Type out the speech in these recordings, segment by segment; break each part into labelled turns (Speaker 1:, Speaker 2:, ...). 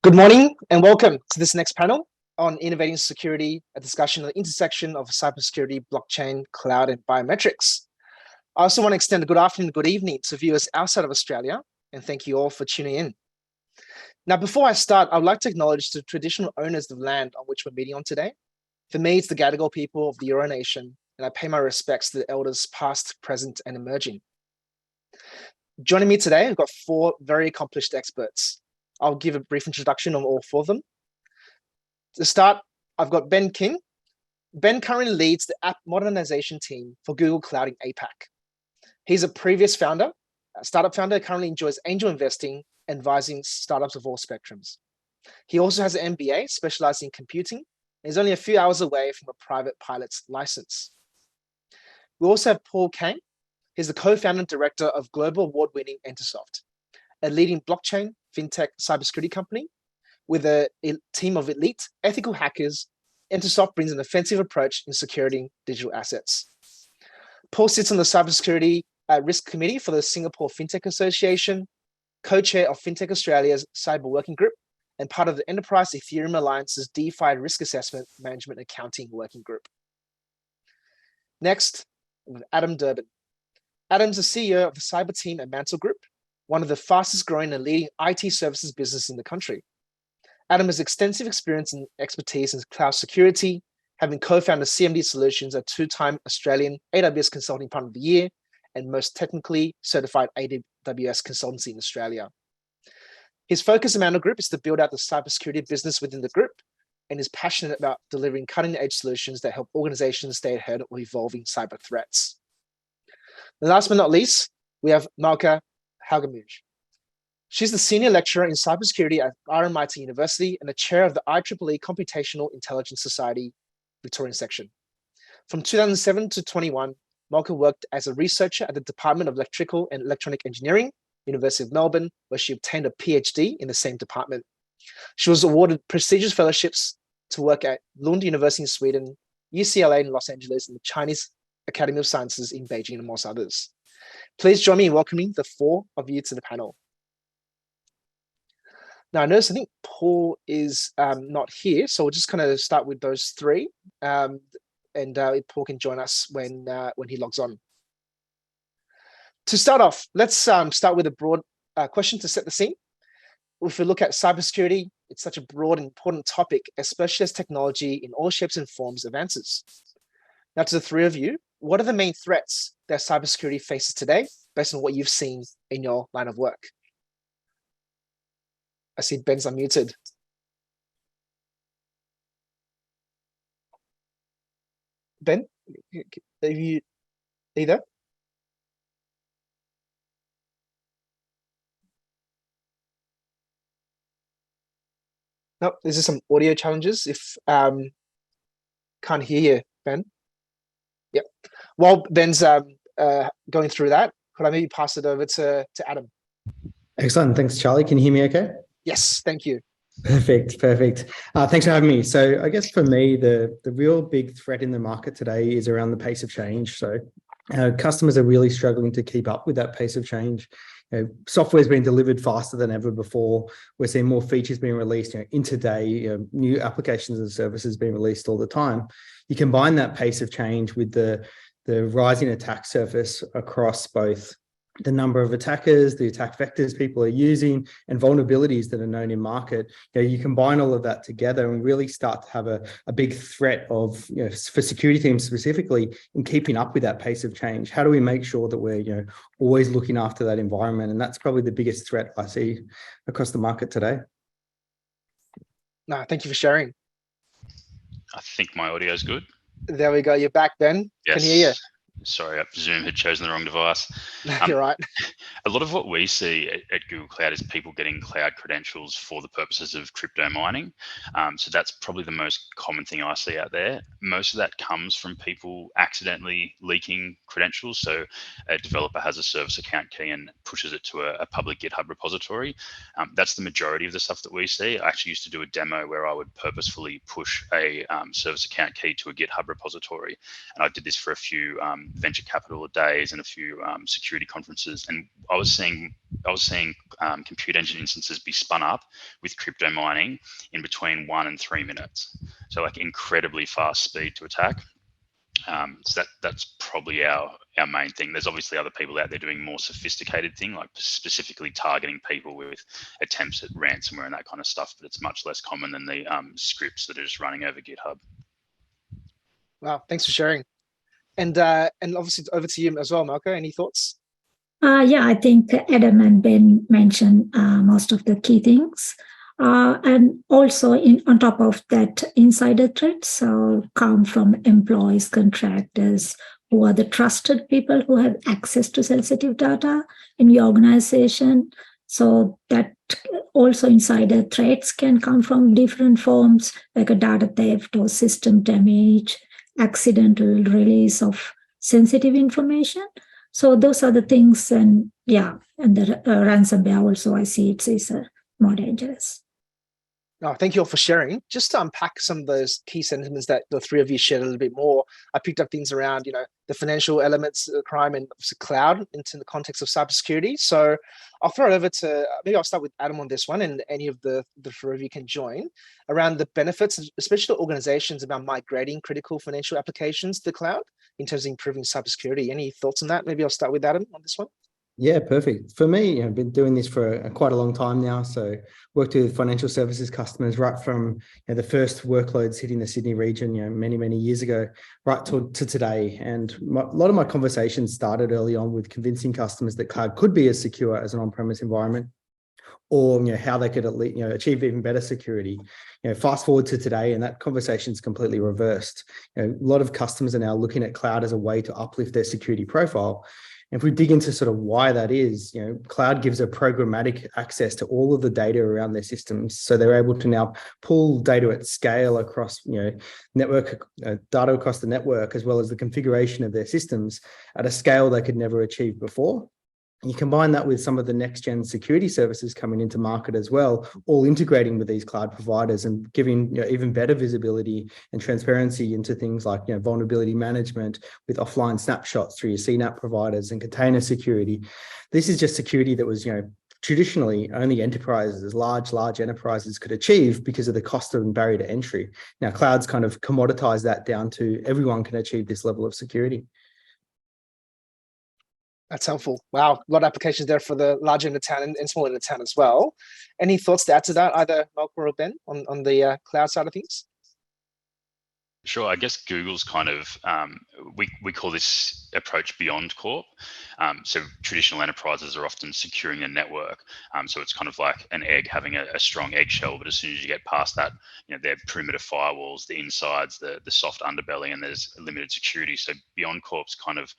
Speaker 1: Good morning and welcome to this next panel on Innovating Security, a discussion on the intersection of cybersecurity, blockchain, cloud, and biometrics. I also want to extend a good afternoon, good evening to viewers outside of Australia, and thank you all for tuning in. Now, before I start, I would like to acknowledge the traditional owners of the land on which we're meeting on today. For me, it's the Gadigal people of the Eora Nation, and I pay my respects to the elders past, present, and emerging. Joining me today, I've got four very accomplished experts. I'll give a brief introduction on all four of them. To start, I've got Ben King. Ben currently leads the app modernization team for Google Cloud in APAC. He's a previous founder, a startup founder, currently enjoys angel investing, advising startups of all spectrums. He also has an MBA specializing in computing, and is only a few hours away from a private pilot's license. We also have Paul Kang. He's the co-founder and director of global award-winning Entersoft, a leading blockchain, fintech, cybersecurity company. With a team of elite, ethical hackers, Entersoft brings an offensive approach in securing digital assets. Paul sits on the Cybersecurity Risk Committee for the Singapore Fintech Association, co-chair of Fintech Australia's Cyber Working Group, and part of the Enterprise Ethereum Alliance's DeFi Risk Assessment Management Accounting Working Group. Next, Adam Durbin. Adam's the CEO of the cyber team at Mantel Group, one of the fastest growing and leading IT services business in the country. Adam has extensive experience and expertise in cloud security, having co-founded CMD Solutions, a two-time Australian AWS Consulting Partner of the Year, and most technically certified AWS consultancy in Australia. His focus at Mantel Group is to build out the cybersecurity business within the group, and is passionate about delivering cutting-edge solutions that help organizations stay ahead of evolving cyber threats. And last but not least, we have Malka Halgamuge. She's the senior lecturer in cybersecurity at RMIT University and the chair of the IEEE Computational Intelligence Society Victorian section. From 2007 to 21, Malka worked as a researcher at the Department of Electrical and Electronic Engineering, University of Melbourne, where she obtained a PhD in the same department. She was awarded prestigious fellowships to work at Lund University in Sweden, UCLA in Los Angeles, and the Chinese Academy of Sciences in Beijing, amongst others. Please join me in welcoming the four of you to the panel. Now, I notice I think Paul is not here, so we'll just kind of start with those three, and Paul can join us when he logs on. To start off, let's start with a broad question to set the scene. If we look at cybersecurity, it's such a broad and important topic, especially as technology in all shapes and forms advances. Now, to the three of you, what are the main threats that cybersecurity faces today, based on what you've seen in your line of work? I see Ben's unmuted. Ben, are you there? No, there's just some audio challenges. If can't hear you, Ben. Yep. While Ben's going through that, could I maybe pass it over to Adam?
Speaker 2: Excellent. Thanks, Charlie. Can you hear me okay?
Speaker 1: Yes, thank you.
Speaker 2: Perfect. Thanks for having me. So I guess for me, the real big threat in the market today is around the pace of change. So customers are really struggling to keep up with that pace of change. Software's been delivered faster than ever before. We're seeing more features being released intraday, new applications and services being released all the time. You combine that pace of change with the rising attack surface across both the number of attackers, the attack vectors people are using, and vulnerabilities that are known in market. You combine all of that together and really start to have a big threat of, for security teams specifically, in keeping up with that pace of change. How do we make sure that we're, always looking after that environment? And that's probably the biggest threat I see across the market today.
Speaker 1: No, thank you for sharing.
Speaker 3: I think my audio is good.
Speaker 1: There we go. You're back, Ben.
Speaker 3: Yes.
Speaker 1: Can hear you.
Speaker 3: Sorry, Zoom had chosen the wrong device.
Speaker 1: You're right.
Speaker 3: A lot of what we see at Google Cloud is people getting cloud credentials for the purposes of crypto mining. So that's probably the most common thing I see out there. Most of that comes from people accidentally leaking credentials. So a developer has a service account key and pushes it to a public GitHub repository. That's the majority of the stuff that we see. I actually used to do a demo where I would purposefully push a service account key to a GitHub repository. And I did this for a few venture capital days and a few security conferences, and I was seeing compute engine instances be spun up with crypto mining in between 1 and 3 minutes. So like incredibly fast speed to attack. So that's probably our main thing. There's obviously other people out there doing more sophisticated thing, like specifically targeting people with attempts at ransomware and that kind of stuff, but it's much less common than the scripts that are just running over GitHub.
Speaker 1: Wow, thanks for sharing. And obviously over to you as well, Malka. Any thoughts?
Speaker 4: Yeah, I think Adam and Ben mentioned most of the key things. And also on top of that, insider threats come from employees, contractors, who are the trusted people who have access to sensitive data in your organization. So that also insider threats can come from different forms, like a data theft or system damage, accidental release of sensitive information. So those are the things, and the ransomware also, I see it is more dangerous.
Speaker 1: No, thank you all for sharing. Just to unpack some of those key sentiments that the three of you shared a little bit more, I picked up things around, the financial elements of crime and obviously cloud into the context of cybersecurity. So I'll throw it over to, maybe I'll start with Adam on this one, and any of the three of you can join around the benefits, especially organizations, about migrating critical financial applications to the cloud in terms of improving cybersecurity. Any thoughts on that? Maybe I'll start with Adam on this one.
Speaker 2: Yeah, perfect. For me, I've been doing this for quite a long time now. So worked with financial services customers right from the first workloads hitting the Sydney region, many, many years ago, right to today. And a lot of my conversations started early on with convincing customers that cloud could be as secure as an on-premise environment, or how they could achieve even better security. Fast forward to today, and that conversation's completely reversed. A lot of customers are now looking at cloud as a way to uplift their security profile. If we dig into sort of why that is, cloud gives a programmatic access to all of the data around their systems. So they're able to now pull data at scale across, network data across the network, as well as the configuration of their systems at a scale they could never achieve before. You combine that with some of the next gen security services coming into market as well, all integrating with these cloud providers and giving even better visibility and transparency into things like vulnerability management with offline snapshots through your CNAP providers and container security. This is just security that was traditionally only enterprises, large enterprises could achieve because of the cost and barrier to entry. Now cloud's kind of commoditized that down to everyone can achieve this level of security.
Speaker 1: That's helpful. Wow, a lot of applications there for the larger end of town and smaller end of town as well. Any thoughts to add to that, either Malka or Ben, on the cloud side of things?
Speaker 3: Sure. I guess Google's kind of, we call this approach beyond corp. So traditional enterprises are often securing their network. So it's kind of like an egg having a strong eggshell, but as soon as you get past that, there are perimeter firewalls, the insides, the soft underbelly, and there's limited security. So beyond corp's kind of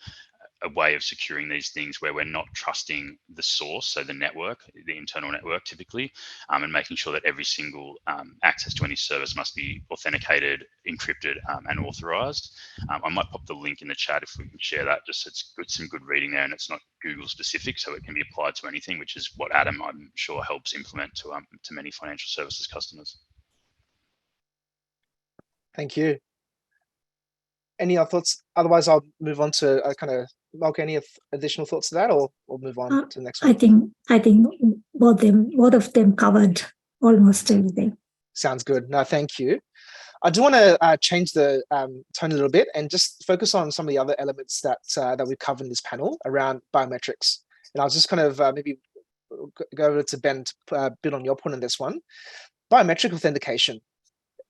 Speaker 3: a way of securing these things where we're not trusting the source, so the network, the internal network typically, and making sure that every single access to any service must be authenticated, encrypted, and authorized. I might pop the link in the chat if we can share that. Just it's good, some good reading there, and it's not Google specific, so it can be applied to anything, which is what Adam, I'm sure, helps implement to many financial services customers.
Speaker 1: Thank you. Any other thoughts? Otherwise, I'll move on to kind of Malka, any additional thoughts to that, or we'll move on to the next one?
Speaker 4: I think both of them covered almost everything.
Speaker 1: Sounds good. No, thank you. I do want to change the tone a little bit and just focus on some of the other elements that we've covered in this panel around biometrics. And I'll just kind of maybe go over to Ben to build on your point on this one. Biometric authentication.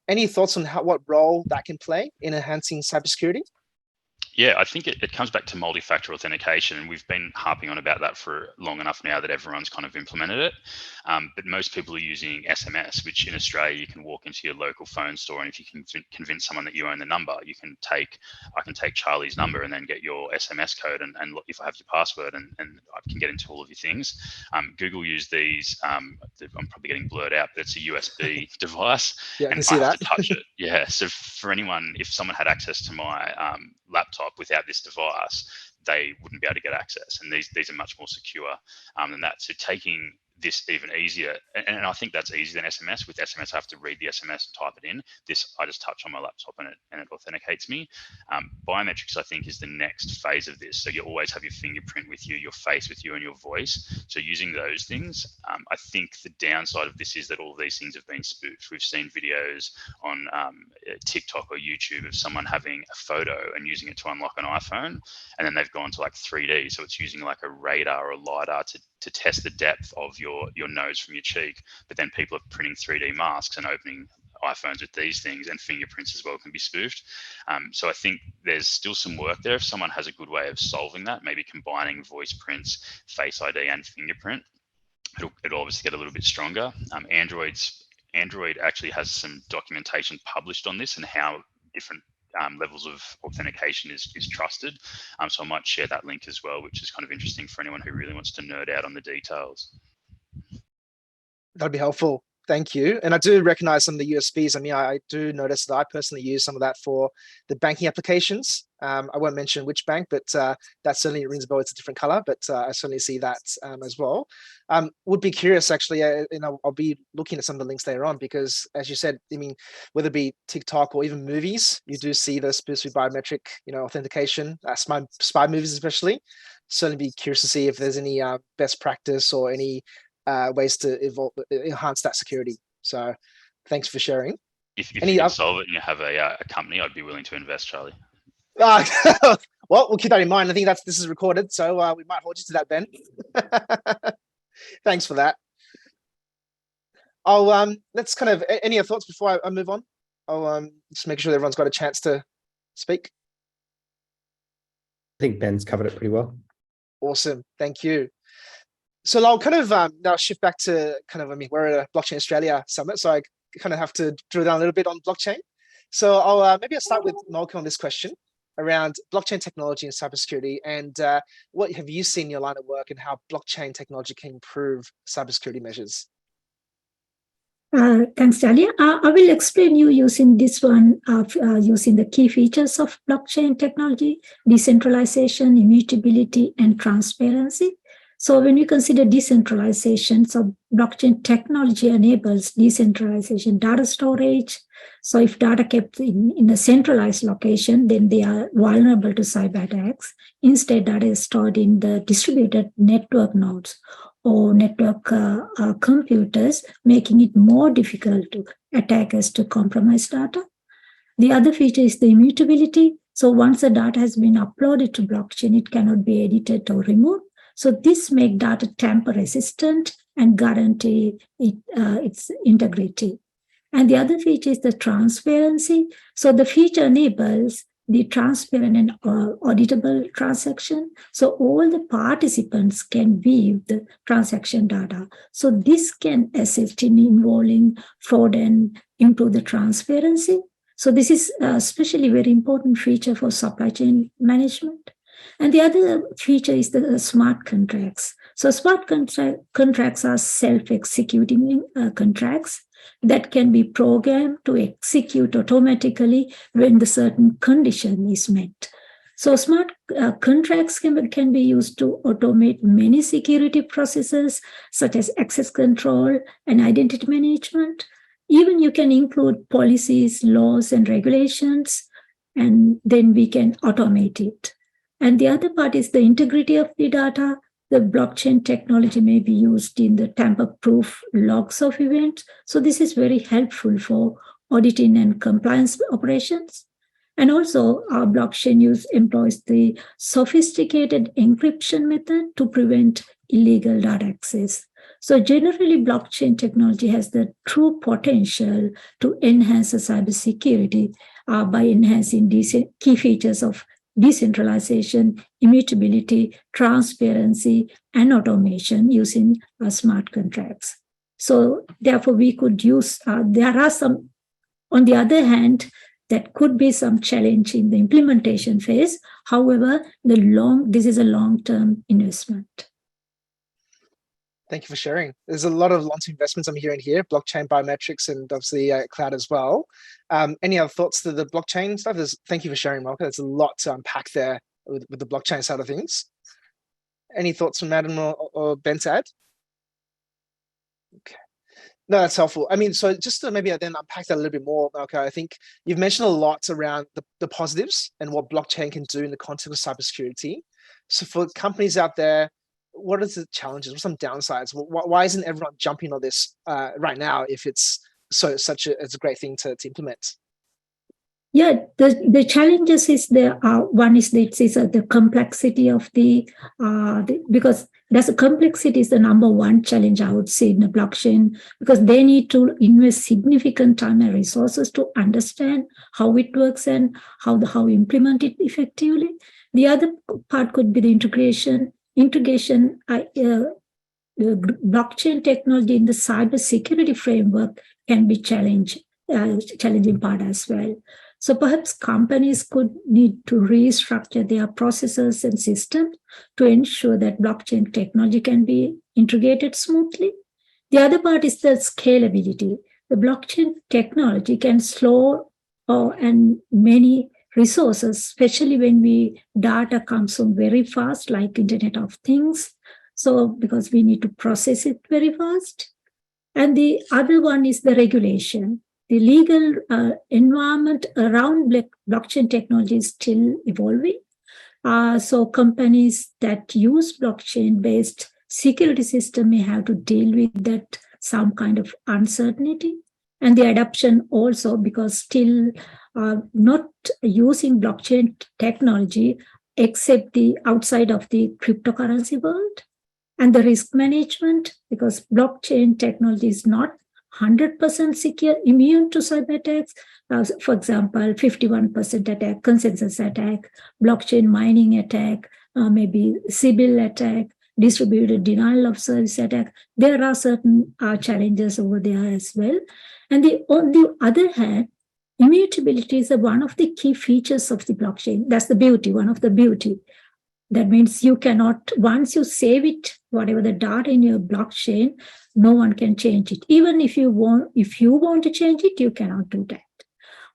Speaker 1: Any thoughts on what role that can play in enhancing cybersecurity?
Speaker 3: Yeah, I think it comes back to multi-factor authentication, and we've been harping on about that for long enough now that everyone's kind of implemented it. But most people are using SMS, which in Australia you can walk into your local phone store, and if you can convince someone that you own the number, I can take Charlie's number and then get your SMS code, and if I have your password, and I can get into all of your things. Google use these. I'm probably getting blurred out, but it's a USB device.
Speaker 1: Yeah,
Speaker 3: and
Speaker 1: I can see
Speaker 3: I have
Speaker 1: that.
Speaker 3: to touch it. Yeah. So for anyone, if someone had access to my laptop without this device, they wouldn't be able to get access. And these are much more secure than that. So taking this even easier. And I think that's easier than SMS. With SMS, I have to read the SMS and type it in. This, I just touch on my laptop and it authenticates me. Biometrics, I think, is the next phase of this. So you always have your fingerprint with you, your face with you, and your voice. So using those things, I think the downside of this is that all of these things have been spoofed. We've seen videos on TikTok or YouTube of someone having a photo and using it to unlock an iPhone, and then they've gone to like 3D. So it's using like a radar or a LiDAR to test the depth of your nose from your cheek. But then people are printing 3D masks and opening iPhones with these things, and fingerprints as well can be spoofed. So I think there's still some work there. If someone has a good way of solving that, maybe combining voice prints, Face ID and fingerprint, it'll obviously get a little bit stronger. Android actually has some documentation published on this and how different levels of authentication is trusted. So I might share that link as well, which is kind of interesting for anyone who really wants to nerd out on the details.
Speaker 1: That'd be helpful. Thank you. And I do recognize some of the USBs. I mean, I do notice that I personally use some of that for the banking applications. I won't mention which bank, but that certainly rings a bell. It's a different color, but I certainly see that as well. Would be curious, actually, I'll be looking at some of the links later on, because as you said, I mean, whether it be TikTok or even movies, you do see the specific biometric, authentication, spy movies especially. Certainly be curious to see if there's any best practice or any ways to enhance that security. So thanks for sharing.
Speaker 3: If you can solve it and you have a company, I'd be willing to invest, Charlie.
Speaker 1: Well, we'll keep that in mind. I think this is recorded, so we might hold you to that, Ben. Thanks for that. I'll let's kind of, any other thoughts before I move on? I'll just make sure everyone's got a chance to speak.
Speaker 2: I think Ben's covered it pretty well.
Speaker 1: Awesome, thank you. So I'll kind of now shift back to kind of, I mean, we're at a Blockchain Australia summit, so I kind of have to drill down a little bit on blockchain. So I'll start with Malka on this question around blockchain technology and cybersecurity, and what have you seen in your line of work and how blockchain technology can improve cybersecurity measures?
Speaker 4: Thanks, Charlie. I will explain you using this one, using the key features of blockchain technology: decentralization, immutability, and transparency. So when we consider decentralization, so blockchain technology enables decentralization data storage. So if data kept in a centralized location, then they are vulnerable to cyber attacks. Instead, data is stored in the distributed network nodes or network computers, making it more difficult to attackers to compromise data. The other feature is the immutability. So once the data has been uploaded to blockchain, it cannot be edited or removed. So this makes data tamper resistant and guarantee its integrity. And the other feature is the transparency. So the feature enables the transparent and auditable transaction. So all the participants can view the transaction data. So this can assist in involving fraud and improve the transparency. So this is especially very important feature for supply chain management. And the other feature is the smart contracts. So smart contracts are self-executing contracts that can be programmed to execute automatically when the certain condition is met. So smart contracts can be used to automate many security processes, such as access control and identity management. Even you can include policies, laws, and regulations, and then we can automate it. And the other part is the integrity of the data. The blockchain technology may be used in the tamper-proof logs of events. So this is very helpful for auditing and compliance operations. And also, our blockchain use employs the sophisticated encryption method to prevent illegal data access. So generally, blockchain technology has the true potential to enhance the cybersecurity by enhancing these key features of decentralization, immutability, transparency, and automation using smart contracts. So therefore, we could use, there are some, on the other hand, that could be some challenge in the implementation phase. However, this is a long-term investment.
Speaker 1: Thank you for sharing. There's a lot of long-term investments I'm hearing here, blockchain, biometrics, and obviously cloud as well. Any other thoughts to the blockchain stuff? Thank you for sharing, Malka. There's a lot to unpack there with the blockchain side of things. Any thoughts from Adam or Ben to add? Okay. No, that's helpful. I mean, so just to maybe then unpack that a little bit more, Malka, I think you've mentioned a lot around the positives and what blockchain can do in the context of cybersecurity. So for companies out there, what are the challenges? What are some downsides? Why isn't everyone jumping on this right now if it's such a great thing to implement?
Speaker 4: Yeah, the challenges is one is the complexity of because the complexity is the number one challenge I would say in the blockchain, because they need to invest significant time and resources to understand how it works and how implement it effectively. The other part could be the integration. The blockchain technology in the cybersecurity framework can be challenging part as well. So perhaps companies could need to restructure their processes and systems to ensure that blockchain technology can be integrated smoothly. The other part is the scalability. The blockchain technology can slow and many resources, especially when data comes from very fast, like Internet of Things. So because we need to process it very fast. And the other one is the regulation. The legal environment around blockchain technology is still evolving. So companies that use blockchain-based security system may have to deal with that some kind of uncertainty. And the adoption also, because still not using blockchain technology except the outside of the cryptocurrency world. And the risk management, because blockchain technology is not 100% secure, immune to cyber attacks. For example, 51% attack, consensus attack, blockchain mining attack, maybe Sybil attack, distributed denial of service attack. There are certain challenges over there as well. And on the other hand, immutability is one of the key features of the blockchain. That's the beauty, one of the beauty. That means you cannot, once you save it, whatever the data in your blockchain, no one can change it. Even if you want to change it, you cannot do that.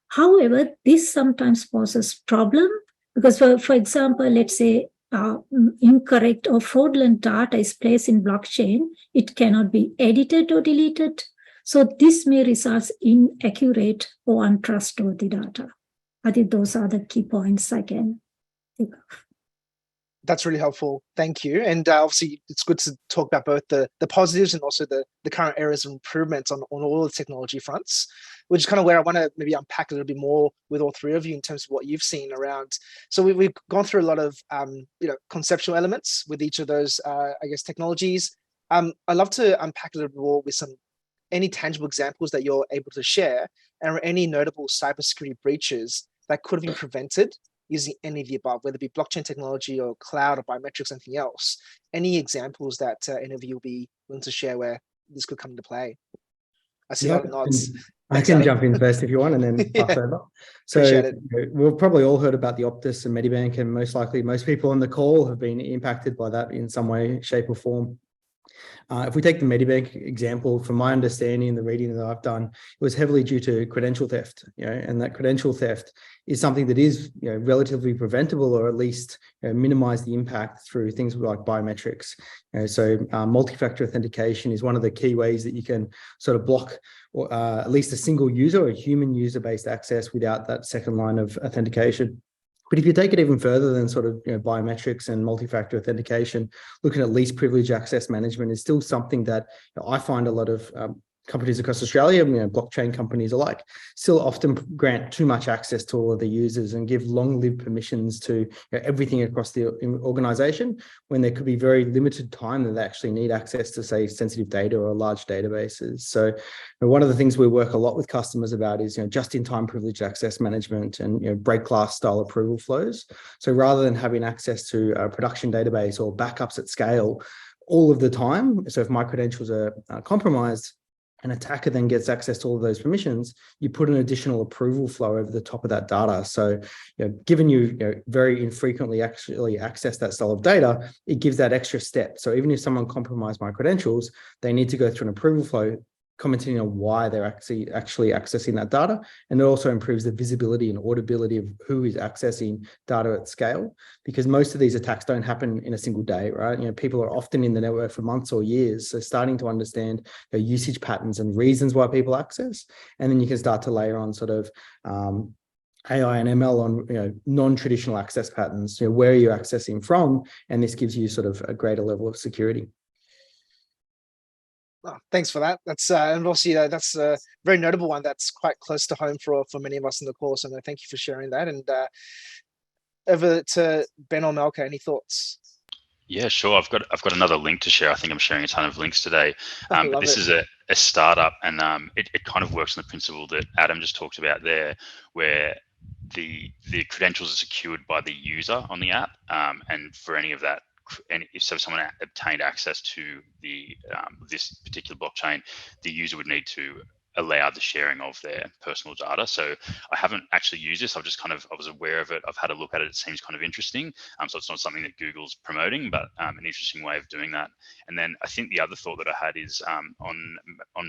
Speaker 4: However, this sometimes poses problem because, for example, let's say incorrect or fraudulent data is placed in blockchain, it cannot be edited or deleted. So this may result in inaccurate or untrustworthy data. I think those are the key points I can think of.
Speaker 1: That's really helpful. Thank you. And obviously, it's good to talk about both the positives and also the current areas of improvement on all the technology fronts, which is kind of where I want to maybe unpack a little bit more with all three of you in terms of what you've seen around. So we've gone through a lot of conceptual elements with each of those, I guess, technologies. I'd love to unpack a little bit more with any tangible examples that you're able to share, and any notable cybersecurity breaches that could have been prevented using any of the above, whether it be blockchain technology or cloud or biometrics, anything else. Any examples that any of you will be willing to share where this could come into play? I see a lot of nods.
Speaker 2: I can jump in first if you want, and then pass over. So we've probably all heard about the Optus and Medibank, and most likely most people on the call have been impacted by that in some way, shape or form. If we take the Medibank example, from my understanding and the reading that I've done, it was heavily due to credential theft, and that credential theft is something that is relatively preventable, or at least minimize the impact through things like biometrics. So multi-factor authentication is one of the key ways that you can sort of block at least a single user or human user-based access without that second line of authentication. But if you take it even further than sort of biometrics and multi-factor authentication, looking at least privilege access management is still something that I find a lot of companies across Australia, blockchain companies alike, still often grant too much access to all of the users and give long-lived permissions to everything across the organization, when there could be very limited time that they actually need access to, say, sensitive data or large databases. So one of the things we work a lot with customers about is just-in-time privileged access management and break glass style approval flows. So rather than having access to a production database or backups at scale all of the time, so if my credentials are compromised, an attacker then gets access to all of those permissions, you put an additional approval flow over the top of that data. So, given you very infrequently actually access that style of data, it gives that extra step. So even if someone compromised my credentials, they need to go through an approval flow commenting on why they're actually accessing that data. And it also improves the visibility and auditability of who is accessing data at scale, because most of these attacks don't happen in a single day, right? People are often in the network for months or years. So starting to understand the usage patterns and reasons why people access, and then you can start to layer on sort of AI and ML on non-traditional access patterns. Where are you accessing from? And this gives you sort of a greater level of security.
Speaker 1: Oh, thanks for that. That's and obviously that's a very notable one that's quite close to home for many of us in the course. And thank you for sharing that. And over to Ben or Malka, any thoughts?
Speaker 3: Yeah, sure. I've got another link to share. I think I'm sharing a ton of links today. But this is a startup, and it kind of works on the principle that Adam just talked about there, where the credentials are secured by the user on the app, and for any of that, and if someone obtained access to the this particular blockchain, the user would need to allow the sharing of their personal data. So I haven't actually used this. I was aware of it. I've had a look at it. It seems kind of interesting. So it's not something that Google's promoting, but an interesting way of doing that. And then I think the other thought that I had is on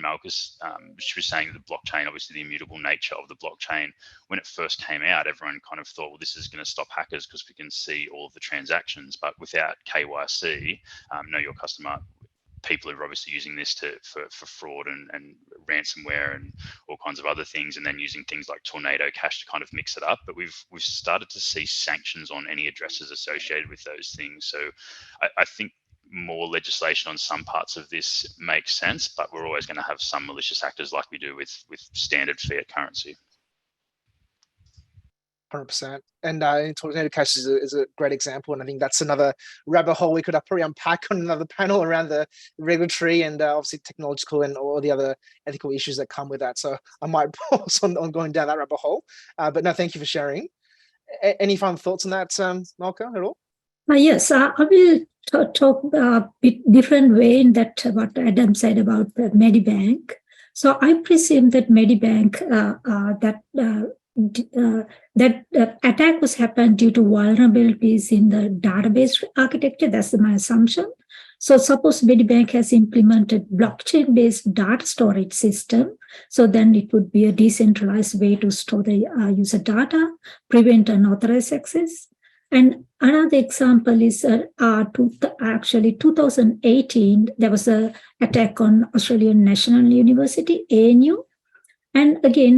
Speaker 3: Malka's, she was saying the blockchain, obviously the immutable nature of the blockchain. When it first came out, everyone kind of thought, well, this is going to stop hackers because we can see all of the transactions. But without KYC, know your customer, people are obviously using this for fraud and ransomware and all kinds of other things, and then using things like Tornado Cash to kind of mix it up. But we've started to see sanctions on any addresses associated with those things. So I think more legislation on some parts of this makes sense, but we're always going to have some malicious actors like we do with standard fiat currency.
Speaker 1: 100%. And Tornado Cash is a great example. And I think that's another rabbit hole we could probably unpack on another panel around the regulatory and obviously technological and all the other ethical issues that come with that. So I might pause on going down that rabbit hole. But no, thank you for sharing. Any final thoughts on that, Malka, at all?
Speaker 4: Yes, I will talk a bit different way in that what Adam said about the Medibank. So I presume that Medibank, that attack was happened due to vulnerabilities in the database architecture. That's my assumption. So suppose Medibank has implemented blockchain-based data storage system, so then it would be a decentralized way to store the user data, prevent unauthorized access. And another example is actually 2018, there was an attack on Australian National University, ANU. And again,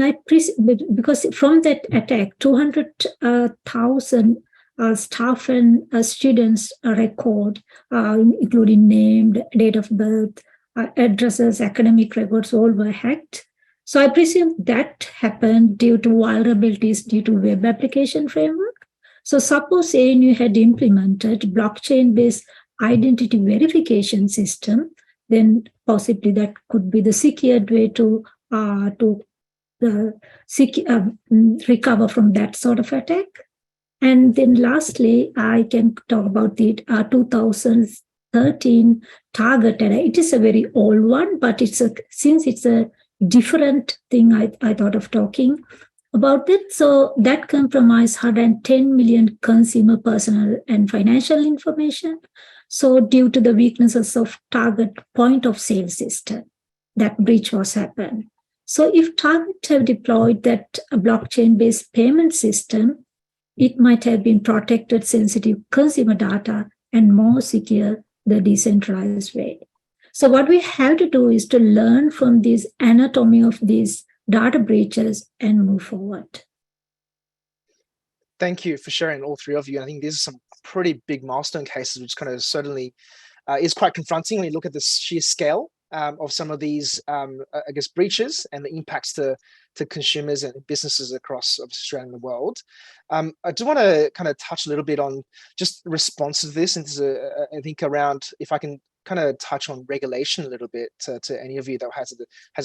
Speaker 4: because from that attack, 200,000 staff and students record, including name, date of birth, addresses, academic records, all were hacked. So I presume that happened due to vulnerabilities due to web application framework. So suppose ANU had implemented blockchain-based identity verification system, then possibly that could be the secured way to recover from that sort of attack. And then lastly, I can talk about the 2013 target attack. It is a very old one, but since it's a different thing, I thought of talking about it. So that compromised 110 million consumer personal and financial information. So due to the weaknesses of target point of sale system, that breach was happened. So if Target have deployed that blockchain-based payment system, it might have been protected sensitive consumer data and more secure the decentralized way. So what we have to do is to learn from this anatomy of these data breaches and move forward.
Speaker 1: Thank you for sharing, all three of you. I think these are some pretty big milestone cases, which kind of certainly is quite confronting when you look at the sheer scale of some of these, I guess, breaches and the impacts to consumers and businesses across Australia and the world. I do want to kind of touch a little bit on just the response to this, and this is I think around, if I can kind of touch on regulation a little bit to any of you that has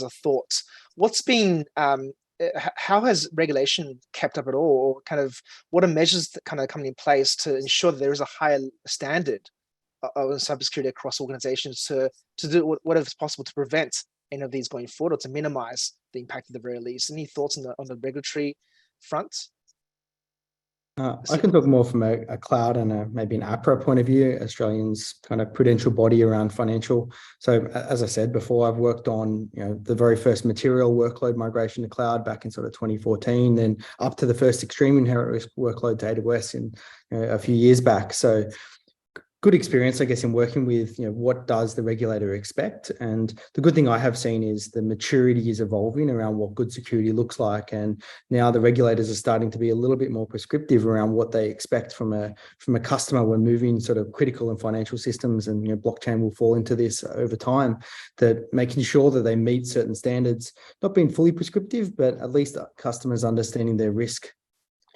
Speaker 1: a thought. What's been how has regulation kept up at all, or kind of what are measures that kind of coming in place to ensure that there is a higher standard of cybersecurity across organizations to do whatever is possible to prevent any of these going forward, or to minimize the impact at the very least? Any thoughts on the regulatory front?
Speaker 2: I can talk more from a cloud and maybe an APRA point of view, Australian's kind of prudential body around financial. So as I said before, I've worked on the very first material workload migration to cloud back in sort of 2014, then up to the first extreme inherent risk workload to AWS in a few years back. So good experience, I guess, in working with, what does the regulator expect? And the good thing I have seen is the maturity is evolving around what good security looks like. And now the regulators are starting to be a little bit more prescriptive around what they expect from a customer when moving sort of critical and financial systems. And, blockchain will fall into this over time, that making sure that they meet certain standards, not being fully prescriptive, but at least customers understanding their risk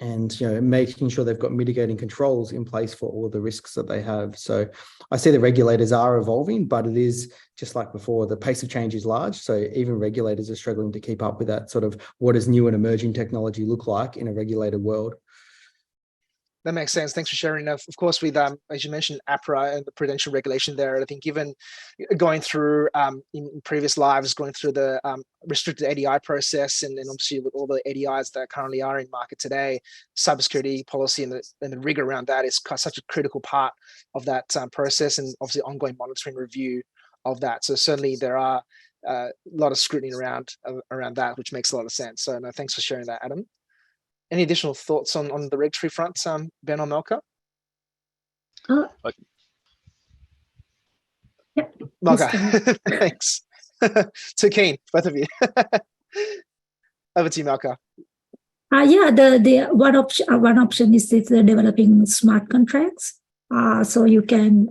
Speaker 2: and making sure they've got mitigating controls in place for all of the risks that they have. So I see the regulators are evolving, but it is just like before, the pace of change is large. So even regulators are struggling to keep up with that sort of what does new and emerging technology look like in a regulated world.
Speaker 1: That makes sense. Thanks for sharing. Of course, with as you mentioned, APRA and the prudential regulation there, I think given going through in previous lives, going through the restricted ADI process, and obviously with all the ADIs that currently are in market today, cybersecurity policy and the rigor around that is such a critical part of that process, and obviously ongoing monitoring review of that. So certainly there are a lot of scrutiny around that, which makes a lot of sense. So no, thanks for sharing that, Adam. Any additional thoughts on the regulatory front, Ben or Malka? Malka, thanks. Too keen, both of you. Over to you, Malka.
Speaker 4: Yeah, the one option is developing smart contracts. So you can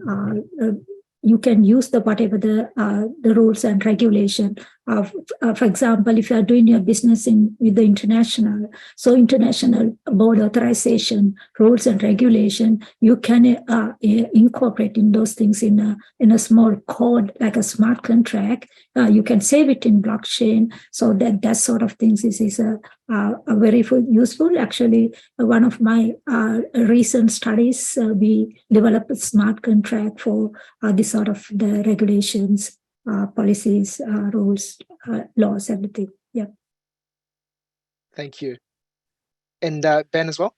Speaker 4: use whatever the rules and regulation. For example, if you are doing your business with the international board authorization rules and regulation, you can incorporate in those things in a small code like a smart contract. You can save it in blockchain, so that sort of things is a very useful. Actually, one of my recent studies, we developed a smart contract for this sort of the regulations, policies, rules, laws, everything. Yeah.
Speaker 1: Thank you. And Ben as well?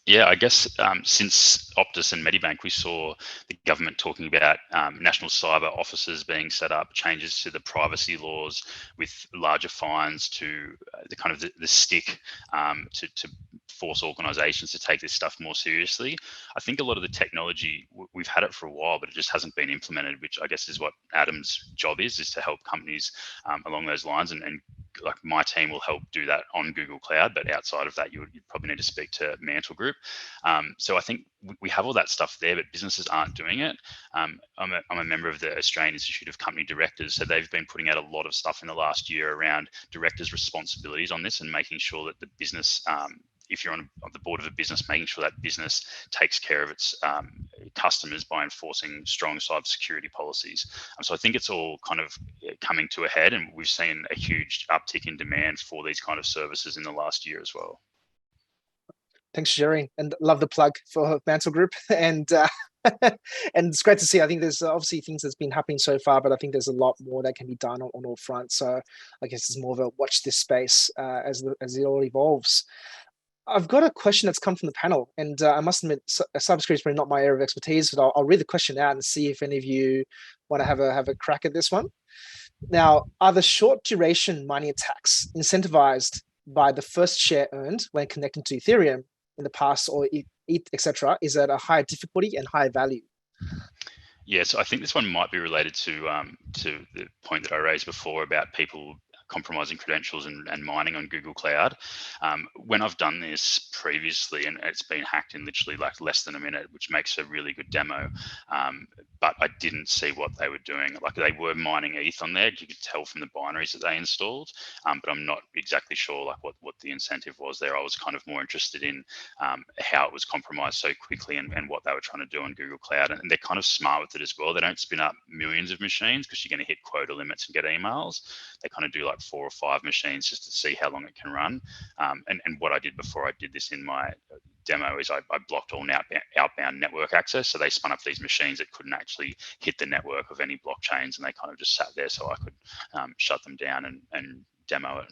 Speaker 3: Yeah, I guess since Optus and Medibank, we saw the government talking about national cyber offices being set up, changes to the privacy laws with larger fines to the kind of the stick to force organisations to take this stuff more seriously. I think a lot of the technology, we've had it for a while, but it just hasn't been implemented, which I guess is what Adam's job is to help companies along those lines. And like my team will help do that on Google Cloud, but outside of that, you'd probably need to speak to Mantel Group. So I think we have all that stuff there, but businesses aren't doing it. I'm a member of the Australian Institute of Company Directors, so they've been putting out a lot of stuff in the last year around directors' responsibilities on this and making sure that the business, if you're on the board of a business, making sure that business takes care of its customers by enforcing strong cybersecurity policies. So I think it's all kind of coming to a head, and we've seen a huge uptick in demand for these kind of services in the last year as well.
Speaker 1: Thanks for sharing, and love the plug for Mantel Group. And and it's great to see. I think there's obviously things that's been happening so far, but I think there's a lot more that can be done on all fronts. So I guess it's more of a watch this space as it all evolves. I've got a question that's come from the panel, and I must admit, cybersecurity is probably not my area of expertise, but I'll read the question out and see if any of you want to have a crack at this one. Now, are the short duration mining attacks incentivized by the first share earned when connecting to Ethereum in the past, or ETH, etc.? Is at a higher difficulty and higher value?
Speaker 3: Yeah, so I think this one might be related to the point that I raised before about people compromising credentials and mining on Google Cloud. When I've done this previously, and it's been hacked in literally like less than a minute, which makes a really good demo, but I didn't see what they were doing. Like they were mining ETH on there. You could tell from the binaries that they installed, but I'm not exactly sure like what the incentive was there. I was kind of more interested in how it was compromised so quickly and what they were trying to do on Google Cloud. And they're kind of smart with it as well. They don't spin up millions of machines because you're going to hit quota limits and get emails. They kind of do like 4 or 5 machines just to see how long it can run. And what I did before I did this in my demo is I blocked all outbound network access. So they spun up these machines that couldn't actually hit the network of any blockchains, and they kind of just sat there so I could shut them down and demo it.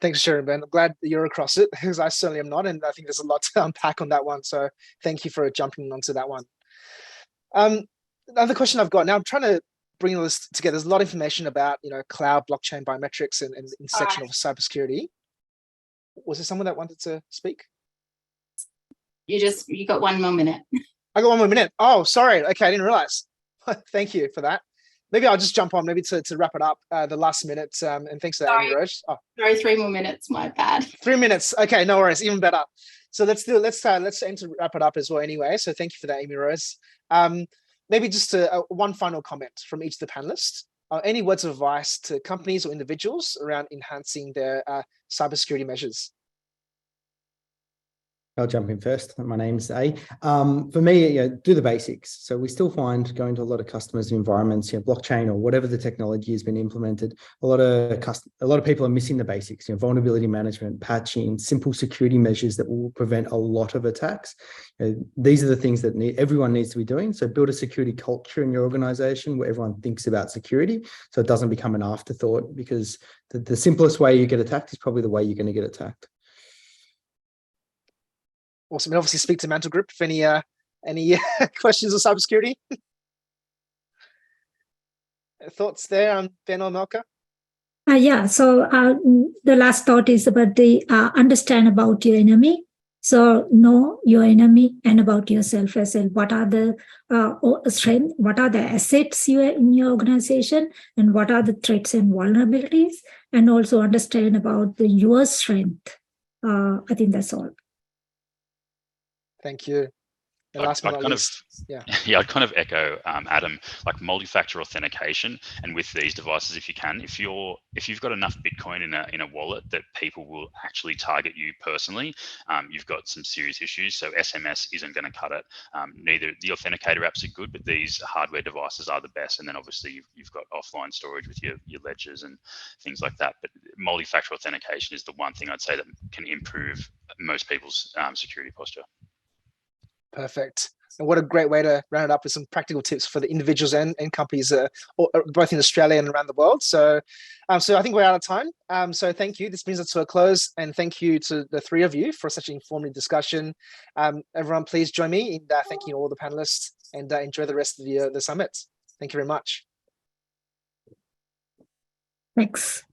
Speaker 1: Thanks for sharing, Ben. I'm glad that you're across it because I certainly am not, and I think there's a lot to unpack on that one. So thank you for jumping onto that one. Another question I've got now, I'm trying to bring all this together. There's a lot of information about, cloud, blockchain, biometrics, and the intersection of cybersecurity. Was there someone that wanted to speak?
Speaker 5: You got 1 more minute.
Speaker 1: I got 1 more minute. Oh, sorry. Okay, I didn't realize. Thank you for that. Maybe I'll just jump on, maybe to wrap it up, the last minute. And thanks to Amy Rose. Oh.
Speaker 5: Sorry, 3 more minutes. My bad.
Speaker 1: 3 minutes. Okay, no worries. Even better. So let's aim to wrap it up as well. Anyway, so thank you for that, Amy Rose. Maybe just one final comment from each of the panelists. Any words of advice to companies or individuals around enhancing their cybersecurity measures?
Speaker 2: I'll jump in first. My name's A. For me, do the basics. So we still find going to a lot of customers' environments, blockchain or whatever the technology has been implemented. A lot of people are missing the basics. Vulnerability management, patching, simple security measures that will prevent a lot of attacks. These are the things that everyone needs to be doing. So build a security culture in your organization where everyone thinks about security, so it doesn't become an afterthought. Because the simplest way you get attacked is probably the way you're going to get attacked.
Speaker 1: Awesome. And obviously speak to Mantel Group if any questions on cybersecurity. Thoughts there, Ben or Malka?
Speaker 4: Yeah, so the last thought is about the understand about your enemy. So know your enemy and about yourself as well. What are the strengths? What are the assets in your organization? And what are the threats and vulnerabilities? And also understand about your strength. I think that's all.
Speaker 1: Thank you. And last but not least,
Speaker 3: I'd kind of echo Adam, like multi-factor authentication, and with these devices, if you can, if you've got enough Bitcoin in a wallet that people will actually target you personally, you've got some serious issues. So SMS isn't going to cut it. Neither the authenticator apps are good, but these hardware devices are the best. And then obviously you've got offline storage with your ledgers and things like that. But multi-factor authentication is the one thing I'd say that can improve most people's security posture.
Speaker 1: Perfect. And what a great way to round it up with some practical tips for the individuals and companies, both in Australia and around the world. So, so I think we're out of time. So thank you. This brings us to a close, and thank you to the three of you for such an informative discussion. Everyone, please join me in thanking all the panelists, and enjoy the rest of the summit. Thank you very much.
Speaker 4: Thanks.